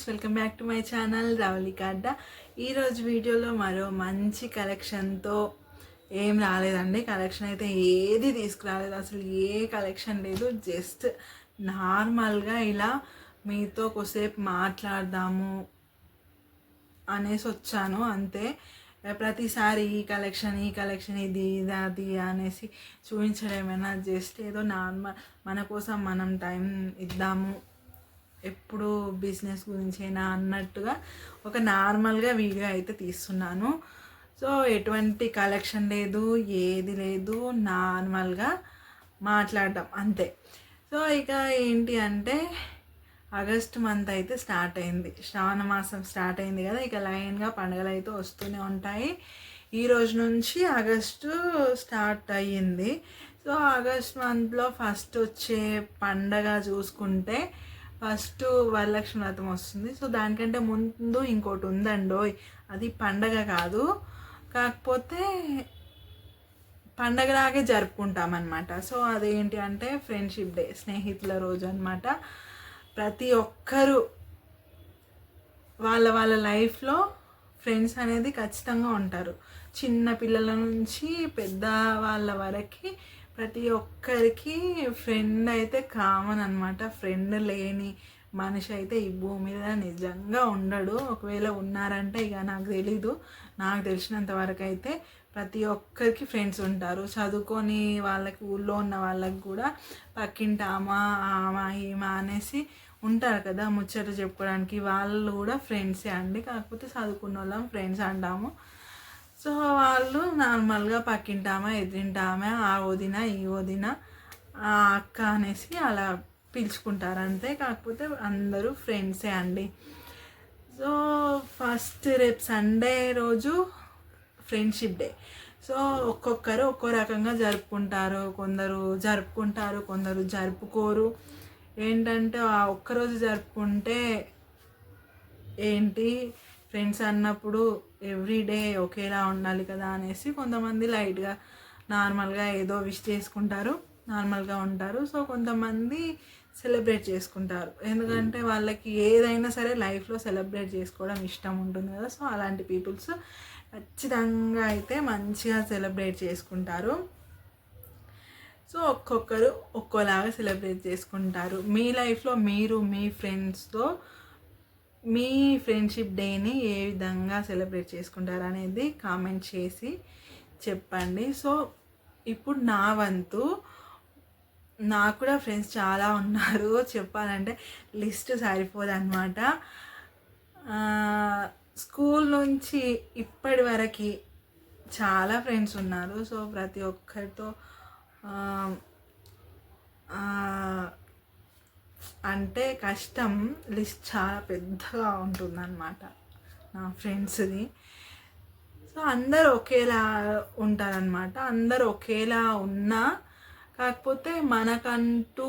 Friends, welcome back to my channel Ravalika Adda. ఈరోజు వీడియోలో మరో మంచి కలెక్షన్తో ఏం రాలేదండి. కలెక్షన్ అయితే ఏది తీసుకురాలేదు, అసలు ఏ కలెక్షన్ లేదు. జస్ట్ నార్మల్గా ఇలా మీతో కొద్దిసేపు మాట్లాడదాము అనేసి వచ్చాను అంతే. ప్రతిసారి ఈ కలెక్షన్ ఇది అది అనేసి చూపించడమేనా, జస్ట్ ఏదో నార్మల్ మన కోసం మనం టైం ఇద్దాము, ఎప్పుడు బిజినెస్ గురించేనా అన్నట్టుగా ఒక నార్మల్గా వీడియో అయితే తీస్తున్నాను. సో ఎటువంటి కలెక్షన్ లేదు, ఏది లేదు, నార్మల్గా మాట్లాడడం అంతే. సో ఇక ఏంటి అంటే ఆగస్ట్ మంత్ అయితే స్టార్ట్ అయింది, శ్రావణ మాసం స్టార్ట్ అయింది కదా. ఇక లైన్గా పండుగలు అయితే వస్తూనే ఉంటాయి. ఈ రోజు నుంచి ఆగస్టు స్టార్ట్ అయ్యింది. సో ఆగస్ట్ మంత్లో ఫస్ట్ వచ్చే పండగ చూసుకుంటే ఫస్ట్ వరలక్ష్మి వ్రతం వస్తుంది. సో దానికంటే ముందు ఇంకోటి ఉందండోయ్, అది పండగ కాదు, కాకపోతే పండగలాగే జరుపుకుంటామన్నమాట. సో అదేంటి అంటే ఫ్రెండ్షిప్ డే, స్నేహితుల రోజు అనమాట. ప్రతి ఒక్కరూ వాళ్ళ వాళ్ళ లైఫ్లో ఫ్రెండ్స్ అనేది ఖచ్చితంగా ఉంటారు. చిన్న పిల్లల నుంచి పెద్ద వాళ్ళ వరకు ప్రతి ఒక్కరికి ఫ్రెండ్ అయితే కామన్ అనమాట. ఫ్రెండ్ లేని మనిషి అయితే ఈ భూమి మీద నిజంగా ఉండడు. ఒకవేళ ఉన్నారంటే ఇక నాకు తెలీదు, నాకు తెలిసినంత వరకు అయితే ప్రతి ఒక్కరికి ఫ్రెండ్స్ ఉంటారు. చదువుకొని వాళ్ళకి, ఊళ్ళో ఉన్న వాళ్ళకి కూడా పక్కింటి ఆమా ఈమా అనేసి ఉంటారు కదా ముచ్చట చెప్పుకోవడానికి, వాళ్ళు కూడా ఫ్రెండ్సే అండి. కాకపోతే చదువుకున్న వాళ్ళం ఫ్రెండ్స్ అంటాము. సో వాళ్ళు నార్మల్గా పక్కింటామా, ఎదిరింటామా, ఆ వదిన, ఈ వదిన, ఆ అక్క అనేసి అలా పిలుచుకుంటారు అంతే. కాకపోతే అందరూ ఫ్రెండ్సే అండి. సో ఫస్ట్ రేపు సండే రోజు ఫ్రెండ్షిప్ డే. సో ఒక్కొక్కరు ఒక్కో రకంగా జరుపుకుంటారు. కొందరు జరుపుకుంటారు, కొందరు జరుపుకోరు. ఏంటంటే ఆ ఒక్కరోజు జరుపుకుంటే ఏంటి, ఫ్రెండ్స్ అన్నప్పుడు ఎవ్రీడే ఒకేలా ఉండాలి కదా అనేసి కొంతమంది లైట్గా నార్మల్గా ఏదో విష్ చేసుకుంటారు, నార్మల్గా ఉంటారు. సో కొంతమంది సెలబ్రేట్ చేసుకుంటారు, ఎందుకంటే వాళ్ళకి ఏదైనా సరే లైఫ్లో సెలబ్రేట్ చేసుకోవడం ఇష్టం ఉంటుంది కదా. సో అలాంటి పీపుల్స్ ఖచ్చితంగా అయితే మంచిగా సెలబ్రేట్ చేసుకుంటారు. సో ఒక్కొక్కరు ఒక్కోలాగా సెలబ్రేట్ చేసుకుంటారు. మీ లైఫ్లో మీరు మీ ఫ్రెండ్స్తో మీ ఫ్రెండ్షిప్ డేని ఏ విధంగా సెలబ్రేట్ చేసుకుంటారు అనేది కామెంట్ చేసి చెప్పండి. సో ఇప్పుడు నా వంతు, నాకు కూడా ఫ్రెండ్స్ చాలా ఉన్నారు, చెప్పాలంటే లిస్ట్ సరిపోదన్నమాట. స్కూల్ నుంచి ఇప్పటి వరకు చాలా ఫ్రెండ్స్ ఉన్నారు. సో ప్రతి ఒక్కరితో అంటే కష్టం, లిస్ట్ చాలా పెద్దగా ఉంటుందన్నమాట నా ఫ్రెండ్స్ది. సో అందరు ఒకేలా ఉంటారనమాట, అందరు ఒకేలా ఉన్నా కాకపోతే మనకంటూ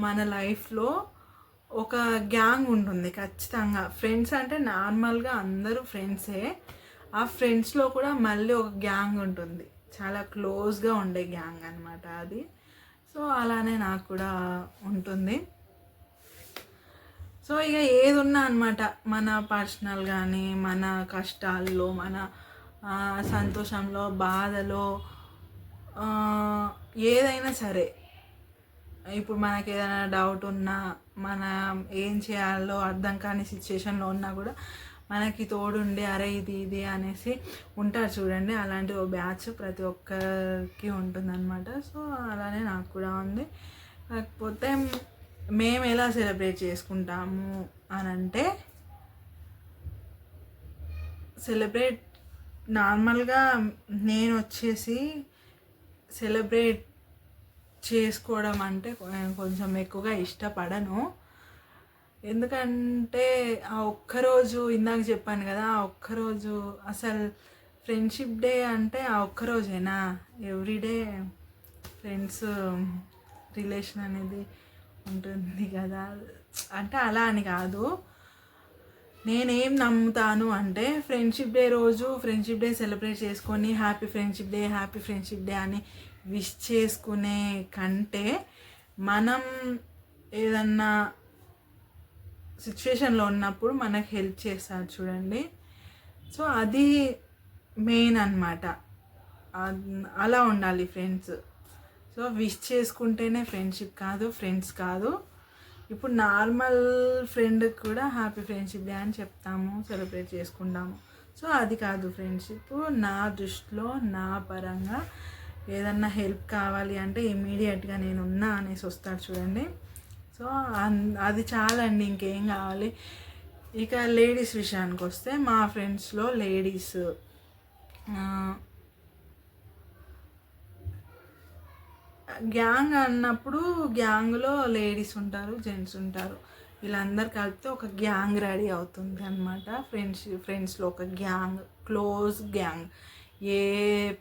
మన లైఫ్లో ఒక గ్యాంగ్ ఉంటుంది ఖచ్చితంగా. ఫ్రెండ్స్ అంటే నార్మల్గా అందరూ ఫ్రెండ్సే, ఆ ఫ్రెండ్స్లో కూడా మళ్ళీ ఒక గ్యాంగ్ ఉంటుంది, చాలా క్లోజ్గా ఉండే గ్యాంగ్ అనమాట అది. సో అలానే నాకు కూడా ఉంటుంది. సో ఇక ఏది ఉన్నా అనమాట, మన పర్సనల్ కానీ, మన కష్టాల్లో, మన సంతోషంలో, బాధలో, ఏదైనా సరే, ఇప్పుడు మనకి ఏదైనా డౌట్ ఉన్నా, మనం ఏం చేయాలో అర్థం కాని సిచ్యుయేషన్లో ఉన్నా కూడా మనకి తోడుండి అరే ఇది ఇది అనేసి ఉంటారు చూడండి, అలాంటి ఓ బ్యాచ్ ప్రతి ఒక్కరికి ఉంటుందన్నమాట. సో అలానే నాకు కూడా ఉంది. కాకపోతే మేము ఎలా సెలబ్రేట్ చేసుకుంటాము అని అంటే, సెలబ్రేట్ నార్మల్గా నేను వచ్చేసి సెలబ్రేట్ చేసుకోవడం అంటే కొంచెం ఎక్కువగా ఇష్టపడను. ఎందుకంటే ఆ ఒక్కరోజు, ఇందాక చెప్పాను కదా, ఆ ఒక్కరోజు అసలు ఫ్రెండ్షిప్ డే అంటే ఆ ఒక్కరోజేనా, ఎవ్రీడే ఫ్రెండ్స్ రిలేషన్ అనేది ఉంటుంది కదా. అంటే అలా అని కాదు, నేనేం నమ్ముతాను అంటే ఫ్రెండ్షిప్ డే రోజు ఫ్రెండ్షిప్ డే సెలబ్రేట్ చేసుకొని హ్యాపీ ఫ్రెండ్షిప్ డే అని విష్ చేసుకునే కంటే మనం ఏదన్నా సిచ్యువేషన్లో ఉన్నప్పుడు మనకు హెల్ప్ చేస్తారు చూడండి. సో అది మెయిన్ అన్నమాట. అలా ఉండాలి ఫ్రెండ్స్. సో విష్ చేసుకుంటేనే ఫ్రెండ్షిప్ కాదు, ఫ్రెండ్స్ కాదు. ఇప్పుడు నార్మల్ ఫ్రెండ్కి కూడా హ్యాపీ ఫ్రెండ్షిప్ డే అని చెప్తాము, సెలబ్రేట్ చేసుకుంటాము. సో అది కాదు ఫ్రెండ్షిప్. నా దృష్టిలో, నా పరంగా ఏదన్నా హెల్ప్ కావాలి అంటే ఇమీడియట్గా నేను ఉన్నా అనేసి వస్తాడు చూడండి. సో అది చాలండి, ఇంకేం కావాలి. ఇక లేడీస్ విషయానికి వస్తే, మా ఫ్రెండ్స్లో లేడీస్ గ్యాంగ్ అన్నప్పుడు గ్యాంగ్లో లేడీస్ ఉంటారు, జెంట్స్ ఉంటారు. వీళ్ళందరూ కలిపితే ఒక గ్యాంగ్ రెడీ అవుతుంది అనమాట. ఫ్రెండ్స్లో ఒక గ్యాంగ్, క్లోజ్ గ్యాంగ్. ఏ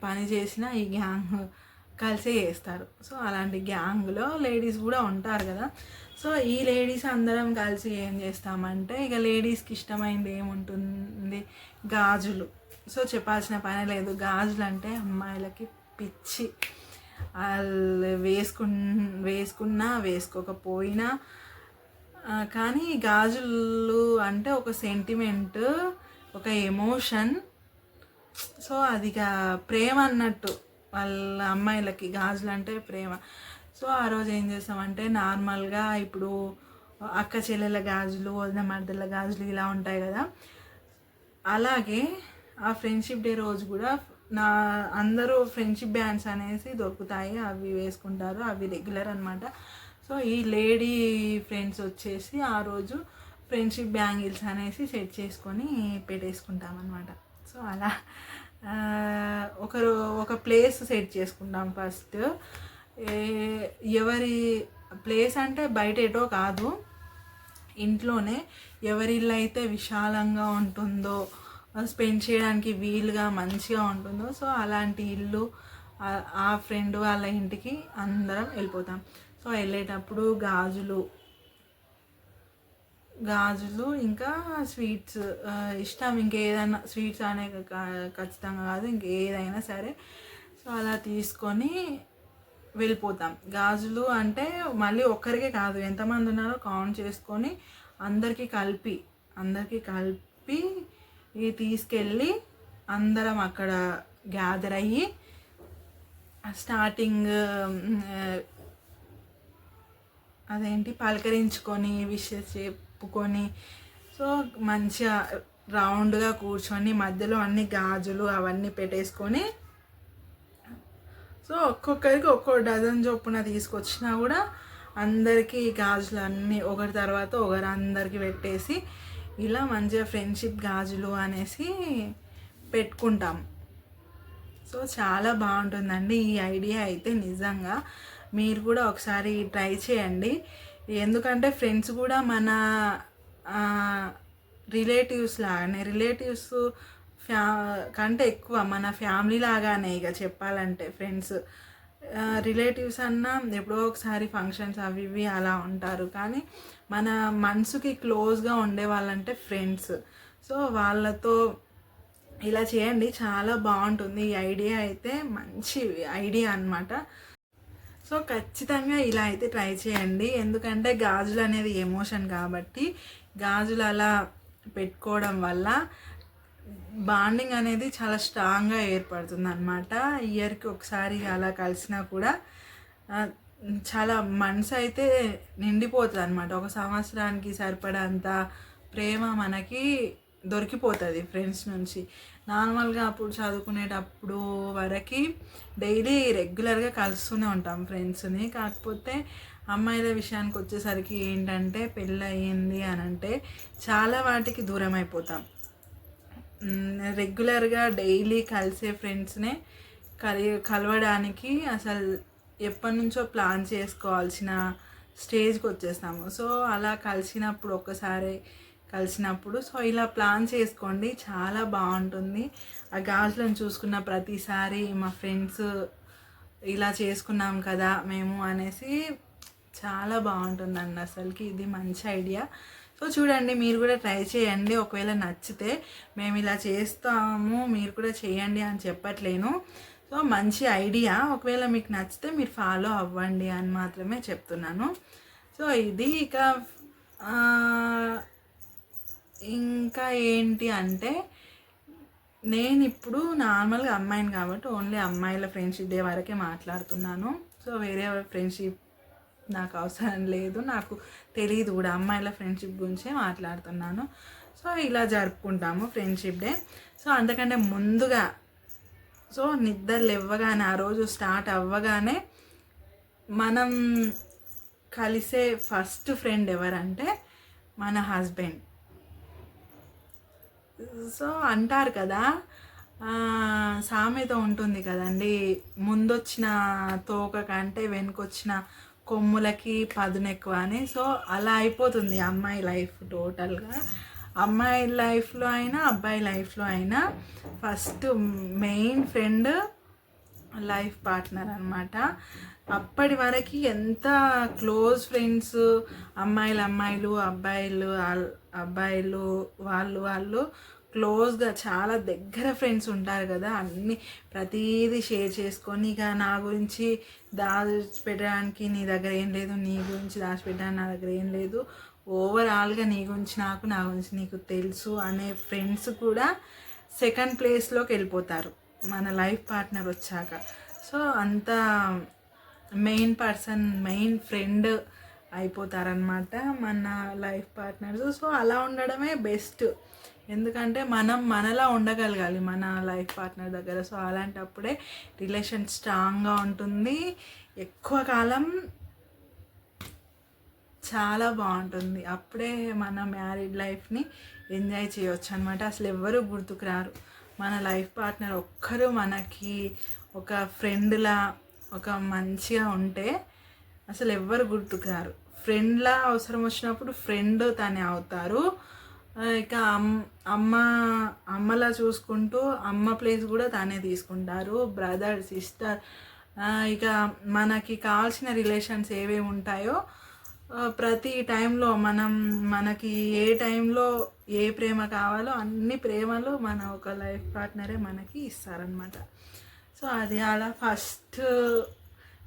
పని చేసినా ఈ గ్యాంగ్ కలిసే చేస్తారు. సో అలాంటి గ్యాంగ్లో లేడీస్ కూడా ఉంటారు కదా. సో ఈ లేడీస్ అందరం కలిసి ఏం చేస్తామంటే, ఇక లేడీస్కి ఇష్టమైంది ఏముంటుంది, గాజులు. సో చెప్పాల్సిన పని లేదు, గాజులు అంటే అమ్మాయిలకి పిచ్చి. వాళ్ళు వేసుకున్నా వేసుకోకపోయినా కానీ గాజులు అంటే ఒక సెంటిమెంట్, ఒక ఎమోషన్. సో అది ప్రేమ అన్నట్టు వాళ్ళ అమ్మాయిలకి గాజులు అంటే ప్రేమ. సో ఆ రోజు ఏం చేస్తామంటే, నార్మల్గా ఇప్పుడు అక్క చెల్లెల గాజులు, వదిన మరదల గాజులు ఇలా ఉంటాయి కదా. అలాగే ఆ ఫ్రెండ్షిప్ డే రోజు కూడా అందరూ ఫ్రెండ్షిప్ బ్యాండ్స్ అనేసి దొరుకుతాయి, అవి వేసుకుంటారు, అవి రెగ్యులర్ అనమాట. సో ఈ లేడీ ఫ్రెండ్స్ వచ్చేసి ఆ రోజు ఫ్రెండ్షిప్ బ్యాంగిల్స్ అనేసి సెట్ చేసుకొని పెట్టేసుకుంటాం అనమాట. సో అలా ఒక ప్లేస్ సెట్ చేసుకుంటాం ఫస్ట్. ఎవరి ప్లేస్ అంటే బయట ఏటో కాదు, ఇంట్లోనే ఎవరి ఇల్లు అయితే విశాలంగా ఉంటుందో, స్పెండ్ చేయడానికి వీలుగా మంచిగా ఉంటుందో, సో అలాంటి ఇల్లు ఆ ఫ్రెండ్ వాళ్ళ ఇంటికి అందరం వెళ్ళిపోతాం. సో వెళ్ళేటప్పుడు గాజులు ఇంకా స్వీట్స్ ఇష్టం. ఇంకేదైనా స్వీట్స్ అనే ఖచ్చితంగా కాదు, ఇంకేదైనా సరే. సో అలా తీసుకొని వెళ్ళిపోతాం. గాజులు అంటే మళ్ళీ ఒక్కరికే కాదు, ఎంతమంది ఉన్నారో కౌంట్ చేసుకొని అందరికీ కలిపి తీసుకెళ్ళి అందరం అక్కడ గ్యాదర్ అయ్యి స్టార్టింగ్ పలకరించుకొని విషెస్ చెప్పుకొని, సో మంచిగా రౌండ్గా కూర్చొని మధ్యలో అన్ని గాజులు అవన్నీ పెట్టేసుకొని, సో ఒక్కొక్కరికి ఒక్కో డజన్ చొప్పున తీసుకొచ్చినా కూడా అందరికీ గాజులు అన్నీ ఒకరి తర్వాత ఒకరు అందరికీ పెట్టేసి ఇలా మంచిగా ఫ్రెండ్షిప్ గాజులు అనేసి పెట్టుకుంటాం. సో చాలా బాగుంటుందండి ఈ ఐడియా అయితే. నిజంగా మీరు కూడా ఒకసారి ట్రై చేయండి. ఎందుకంటే ఫ్రెండ్స్ కూడా మన రిలేటివ్స్ కంటే ఎక్కువ మన ఫ్యామిలీ లాగానే. ఇక చెప్పాలంటే ఫ్రెండ్స్, రిలేటివ్స్ అన్నా ఎప్పుడో ఒకసారి ఫంక్షన్స్ అవి ఇవి అలా ఉంటారు, కానీ మన మనసుకి క్లోజ్గా ఉండే వాళ్ళంటే ఫ్రెండ్స్. సో వాళ్ళతో ఇలా చేయండి, చాలా బాగుంటుంది. ఈ ఐడియా అయితే మంచి ఐడియా అన్నమాట. సో ఖచ్చితంగా ఇలా అయితే ట్రై చేయండి. ఎందుకంటే గాజులు అనేది ఎమోషన్ కాబట్టి, గాజులు అలా పెట్టుకోవడం వల్ల బాండింగ్ అనేది చాలా స్ట్రాంగ్గా ఏర్పడుతుంది అన్నమాట. ఇయర్కి ఒకసారి అలా కలిసినా కూడా చాలా మనసు అయితే నిండిపోతుంది అన్నమాట. ఒక సంవత్సరానికి సరిపడంత ప్రేమ మనకి దొరికిపోతుంది ఫ్రెండ్స్ నుంచి. నార్మల్గా అప్పుడు చదువుకునేటప్పుడు వరకు డైలీ రెగ్యులర్గా కలుస్తూనే ఉంటాం ఫ్రెండ్స్ని. కాకపోతే అమ్మాయిల విషయానికి వచ్చేసరికి ఏంటంటే, పెళ్ళి అయ్యింది అని అంటే చాలా వాటికి దూరం అయిపోతాం. రెగ్యులర్గా డైలీ కలిసే ఫ్రెండ్స్నే కలవడానికి అసలు ఎప్పటి నుంచో ప్లాన్ చేసుకోవాల్సిన స్టేజ్కి వచ్చేస్తాము. సో అలా కలిసినప్పుడు సో ఇలా ప్లాన్ చేసుకోండి, చాలా బాగుంటుంది. ఆ గాజులను చూసుకున్న ప్రతిసారి మా ఫ్రెండ్స్ ఇలా చేసుకున్నాం కదా మేము అనేసి చాలా బాగుంటుందండి. అసలుకి ఇది మంచి ఐడియా. సో చూడండి, మీరు కూడా ట్రై చేయండి. ఒకవేళ నచ్చితే, మేము ఇలా చేస్తాము మీరు కూడా చేయండి అని చెప్పట్లేను. సో మంచి ఐడియా. ఒకవేళ మీకు నచ్చితే మీరు ఫాలో అవ్వండి అని మాత్రమే చెప్తున్నాను. సో ఇది ఇక ఇంకా ఏంటి అంటే నేను ఇప్పుడు నార్మల్గా అమ్మాయిని కాబట్టి ఓన్లీ అమ్మాయిల ఫ్రెండ్షిప్ డే వరకే మాట్లాడుతున్నాను. సో వేరే ఫ్రెండ్షిప్ నాకు అవసరం లేదు, నాకు తెలియదు కూడా. అమ్మాయిల ఫ్రెండ్షిప్ గురించే మాట్లాడుతున్నాను. సో ఇలా జరుపుకుంటాము ఫ్రెండ్షిప్ డే. సో అంతకంటే ముందుగా సో నిద్రలు ఇవ్వగానే ఆ రోజు స్టార్ట్ అవ్వగానే మనం కలిసే ఫస్ట్ ఫ్రెండ్ ఎవరంటే మన హస్బెండ్. సో అంటారు కదా, సామెత ఉంటుంది కదండి, ముందొచ్చిన తోక కంటే వెనుకొచ్చిన కొమ్ములకి పదునెక్కువ అని. సో అలా అయిపోతుంది అమ్మాయి లైఫ్ టోటల్గా. అమ్మాయి లైఫ్లో అయినా అబ్బాయి లైఫ్లో అయినా first main friend life partner అనమాట. అప్పటి వరకు ఎంత క్లోజ్ ఫ్రెండ్స్, అమ్మాయిలు అబ్బాయిలు అబ్బాయిలు వాళ్ళు క్లోజ్గా చాలా దగ్గర ఫ్రెండ్స్ ఉంటారు కదా. అన్నీ ప్రతిదీ షేర్ చేసుకొని, ఇక నా గురించి దాచిపెట్టడానికి నీ దగ్గర ఏం లేదు, నీ గురించి దాచిపెట్టడానికి నా దగ్గర ఏం లేదు, ఓవరాల్గా నీ గురించి నాకు, నా గురించి నీకు తెలుసు అనే ఫ్రెండ్స్ కూడా సెకండ్ ప్లేస్లోకి వెళ్ళిపోతారు మన లైఫ్ పార్ట్నర్ వచ్చాక. సో అంత మెయిన్ పర్సన్, మెయిన్ ఫ్రెండ్ అయిపోతారనమాట మన లైఫ్ పార్ట్నర్స్. సో అలా ఉండడమే బెస్ట్, ఎందుకంటే మనం మనలా ఉండగలగాలి మన లైఫ్ పార్ట్నర్ దగ్గర. సో అలాంటప్పుడే రిలేషన్ స్ట్రాంగ్గా ఉంటుంది, ఎక్కువ కాలం చాలా బాగుంటుంది. అప్పుడే మన మ్యారీడ్ లైఫ్ని ఎంజాయ్ చేయవచ్చు అనమాట. అసలు ఎవ్వరూ గుర్తుకు రారు. మన లైఫ్ పార్ట్నర్ ఒక్కరు మనకి ఒక ఫ్రెండ్లా ఒక మంచిగా ఉంటే అసలు ఎవ్వరు గుర్తుకు రారు. ఫ్రెండ్లా అవసరం వచ్చినప్పుడు ఫ్రెండ్ తనే అవుతారు. ఇక అమ్మలా చూసుకుంటూ అమ్మ ప్లేస్ కూడా తానే తీసుకుంటారు. బ్రదర్, సిస్టర్, ఇక మనకి కావాల్సిన రిలేషన్స్ ఏవేవి ఉంటాయో ప్రతి టైంలో మనకి ఏ టైంలో ఏ ప్రేమ కావాలో అన్ని ప్రేమలు మన ఒక లైఫ్ పార్ట్నరే మనకి ఇస్తారనమాట. సో అది అలా ఫస్ట్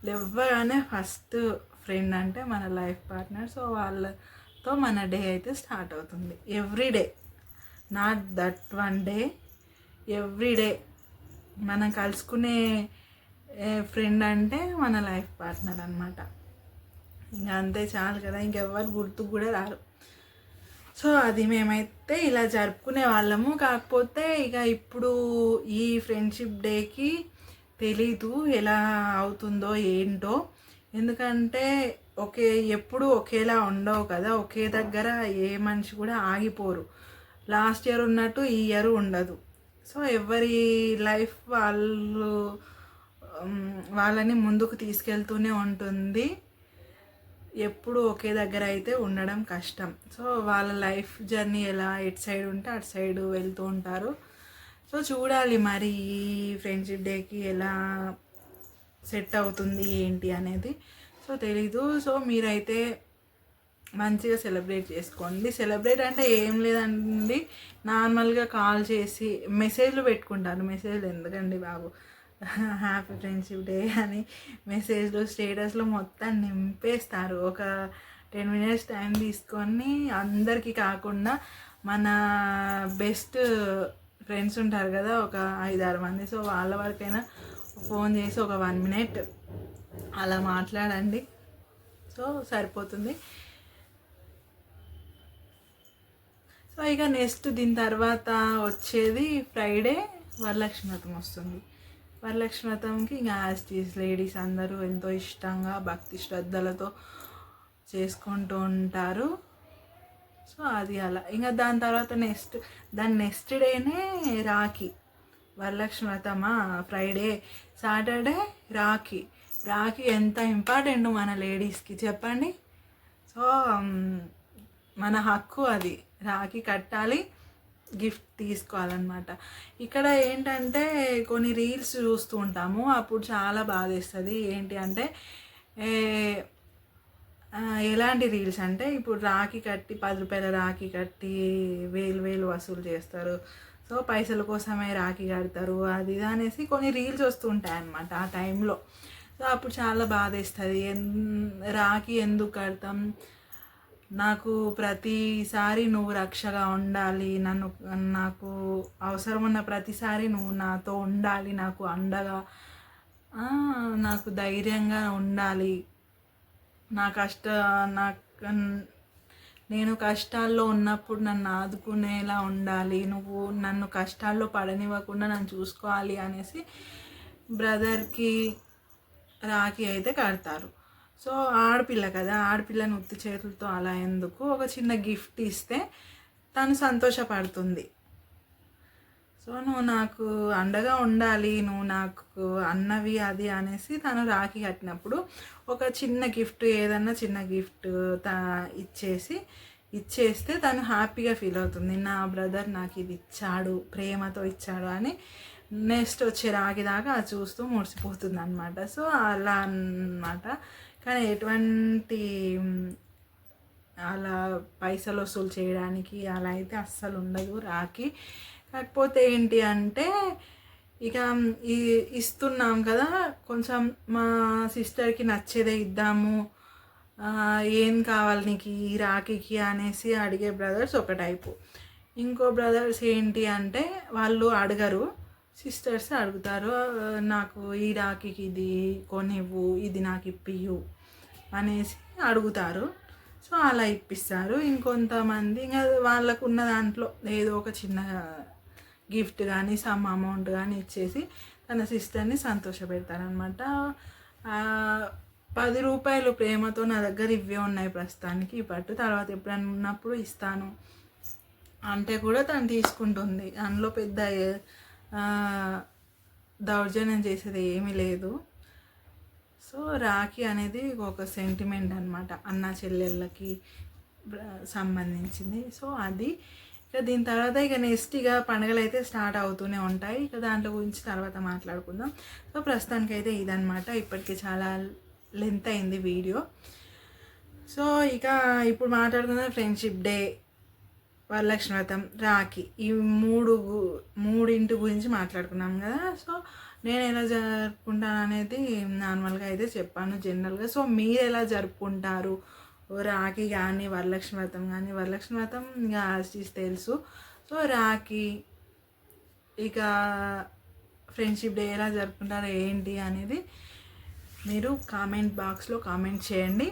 లేవగానే ఫస్ట్ ఫ్రెండ్ అంటే మన లైఫ్ పార్ట్నర్. సో వాళ్ళతో మన డే అయితే స్టార్ట్ అవుతుంది. Everyday, not that one day, everyday మనం కలుసుకునే ఫ్రెండ్ అంటే మన లైఫ్ పార్ట్నర్ అనమాట. ఇంకా అంతే చాలు కదా, ఇంకెవ్వరు గుర్తుకు కూడా రారు. సో అది మేమైతే ఇలా జరుపుకునే వాళ్ళము. కాకపోతే ఇక ఇప్పుడు ఈ ఫ్రెండ్షిప్ డేకి తెలీదు ఎలా అవుతుందో ఏంటో, ఎందుకంటే ఎప్పుడు ఒకేలా ఉండవు కదా, ఒకే దగ్గర ఏ మనిషి కూడా ఆగిపోరు. లాస్ట్ ఇయర్ ఉన్నట్టు ఈ ఇయర్ ఉండదు. సో ఎవరి లైఫ్ వాళ్ళని ముందుకు తీసుకెళ్తూనే ఉంటుంది. ఎప్పుడు ఒకే దగ్గర అయితే ఉండడం కష్టం. సో వాళ్ళ లైఫ్ జర్నీ ఎలా ఎటు సైడ్ ఉంటే అటు సైడ్ వెళ్తూ ఉంటారు. సో చూడాలి మరి ఈ ఫ్రెండ్షిప్ డేకి ఎలా సెట్ అవుతుంది ఏంటి అనేది. సో తెలీదు. సో మీరైతే మంచిగా సెలబ్రేట్ చేసుకోండి. సెలబ్రేట్ అంటే ఏం లేదండి, నార్మల్గా కాల్ చేసి మెసేజ్లు పెట్టుకుంటారు. మెసేజ్లు ఎందుకండి బాబు, హ్యాపీ ఫ్రెండ్షిప్ డే అని మెసేజ్లు స్టేటస్లో మొత్తం నింపేస్తారు. ఒక 10 minutes టైం తీసుకొని అందరికీ కాకుండా మన బెస్ట్ ఫ్రెండ్స్ ఉంటారు కదా ఒక 5-6 మంది, సో వాళ్ళ వరకైనా ఫోన్ చేసి ఒక 1 minute అలా మాట్లాడండి. సో సరిపోతుంది. సో ఇక నెక్స్ట్ దీని తర్వాత వచ్చేది ఫ్రైడే వరలక్ష్మి వ్రతం వస్తుంది. వరలక్ష్మి వ్రతంకి ఇంకా యాస్టీస్ లేడీస్ అందరూ ఎంతో ఇష్టంగా భక్తి శ్రద్ధలతో చేసుకుంటూ ఉంటారు. సో అది అలా. ఇంకా దాని తర్వాత నెక్స్ట్ డేనే రాఖీ. వరలక్ష్మి వ్రతమా ఫ్రైడే, సాటర్డే రాఖీ. రాఖీ ఎంత ఇంపార్టెంట్ మన లేడీస్కి చెప్పండి. సో మన హక్కు అది, రాఖీ కట్టాలి, గిఫ్ట్ తీసుకోవాలన్నమాట. ఇక్కడ ఏంటంటే కొన్ని రీల్స్ చూస్తూ ఉంటాము, అప్పుడు చాలా బాధేస్తుంది. ఏంటి అంటే ఎలాంటి రీల్స్ అంటే ఇప్పుడు రాఖీ కట్టి 10 రూపాయల రాఖీ కట్టి వేలు వసూలు చేస్తారు. సో పైసల కోసమే రాఖీ కడతారు, అది ఇది అనేసి కొన్ని రీల్స్ వస్తూ ఉంటాయి అన్నమాట ఆ టైంలో. సో అప్పుడు చాలా బాధేస్తుంది, రాఖీ ఎందుకు కడతాం, నాకు ప్రతిసారి నువ్వు రక్షగా ఉండాలి, నాకు అవసరం ఉన్న ప్రతిసారి నువ్వు నాతో ఉండాలి, నాకు అండగా నాకు ధైర్యంగా ఉండాలి, నా నేను కష్టాల్లో ఉన్నప్పుడు నన్ను ఆదుకునేలా ఉండాలి, నువ్వు నన్ను కష్టాల్లో పడనివ్వకుండా నన్ను చూసుకోవాలి అనేసి బ్రదర్కి రాఖీ అయితే కడతారు. సో ఆడపిల్ల కదా, ఆడపిల్లని ఉత్తి చేతులతో అలా ఎందుకు, ఒక చిన్న గిఫ్ట్ ఇస్తే తను సంతోషపడుతుంది. సో నువ్వు నాకు అండగా ఉండాలి, నువ్వు నాకు అన్నవి అది అనేసి తను రాఖీ కట్టినప్పుడు ఒక చిన్న గిఫ్ట్, ఏదన్నా చిన్న గిఫ్ట్ ఇచ్చేస్తే తను హ్యాపీగా ఫీల్ అవుతుంది. నా బ్రదర్ నాకు ఇది ఇచ్చాడు, ప్రేమతో ఇచ్చాడు అని నెక్స్ట్ వచ్చే రాఖీ దాకా అది చూస్తూ మురిసిపోతుంది అనమాట. సో అలా అన్నమాట. కానీ ఎటువంటి అలా పైసలు వసూలు చేయడానికి అలా అయితే అస్సలు ఉండదు రాఖీ. కాకపోతే ఏంటి అంటే ఇక ఇస్తున్నాం కదా, కొంచెం మా సిస్టర్కి నచ్చేదే ఇద్దాము, ఏం కావాలి నీకు ఈ రాఖీకి అనేసి అడిగే బ్రదర్స్ ఒక టైపు. ఇంకో బ్రదర్స్ ఏంటి అంటే వాళ్ళు అడగరు, సిస్టర్స్ అడుగుతారు, నాకు ఈ రాఖీకి ఇది కొనివ్వు, ఇది నాకు ఇప్పియు అనేసి అడుగుతారు. సో అలా ఇప్పిస్తారు. ఇంకొంతమంది ఇంకా వాళ్ళకు ఉన్న దాంట్లో ఏదో ఒక చిన్న గిఫ్ట్ కానీ సమ్ అమౌంట్ కానీ ఇచ్చేసి తన సిస్టర్ని సంతోషపెడతారనమాట. 10 రూపాయలు ప్రేమతో నా దగ్గర ఇవే ఉన్నాయి ప్రస్తుతానికి, పట్టు తర్వాత ఎప్పుడైనా ఉన్నప్పుడు ఇస్తాను అంటే కూడా తను తీసుకుంటుంది. అందులో పెద్ద దౌర్జన్యం చేసేది ఏమీ లేదు. సో రాఖీ అనేది ఒక సెంటిమెంట్ అనమాట, అన్న చెల్లెళ్ళకి సంబంధించింది. సో అది ఇక దీని తర్వాత ఇక నెక్స్ట్ ఇక పండుగలు అయితే స్టార్ట్ అవుతూనే ఉంటాయి. ఇక దాంట్లో గురించి తర్వాత మాట్లాడుకుందాం. సో ప్రస్తుతానికైతే ఇదనమాట. ఇప్పటికి చాలా లెంత్ అయింది వీడియో. సో ఇక ఇప్పుడు మాట్లాడుకుందాం ఫ్రెండ్షిప్ డే, వరలక్ష్మి వ్రతం, రాఖీ, ఈ మూడింటి గురించి మాట్లాడుకున్నాం కదా. సో నేను ఎలా జరుపుకుంటాను అనేది నార్మల్గా అయితే చెప్పాను జనరల్గా. సో మీరు ఎలా జరుపుకుంటారు, రాఖీ కానీ వరలక్ష్మి వ్రతం కానీ, వరలక్ష్మి వ్రతం ఇంకా తెలుసు. సో రాఖీ ఇక ఫ్రెండ్షిప్ డే ఎలా జరుపుకుంటారు ఏంటి అనేది మీరు కామెంట్ బాక్స్లో కామెంట్ చేయండి.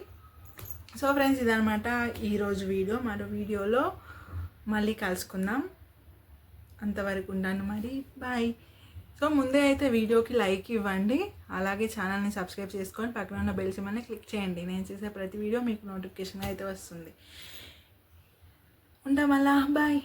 సో ఫ్రెండ్స్ ఇదనమాట ఈరోజు వీడియో. మరో వీడియోలో మళ్ళీ కలుసుకుందాం. అంతవరకు ఉంటాను మరి, బాయ్. సో ముందే అయితే వీడియోకి లైక్ ఇవ్వండి, అలాగే ఛానల్ని సబ్స్క్రైబ్ చేసుకొని పక్కన ఉన్న బెల్ సింబల్ని క్లిక్ చేయండి. నేను చేసే ప్రతి వీడియో మీకు నోటిఫికేషన్ అయితే వస్తుంది. ఉంటాం మళ్ళా, బాయ్.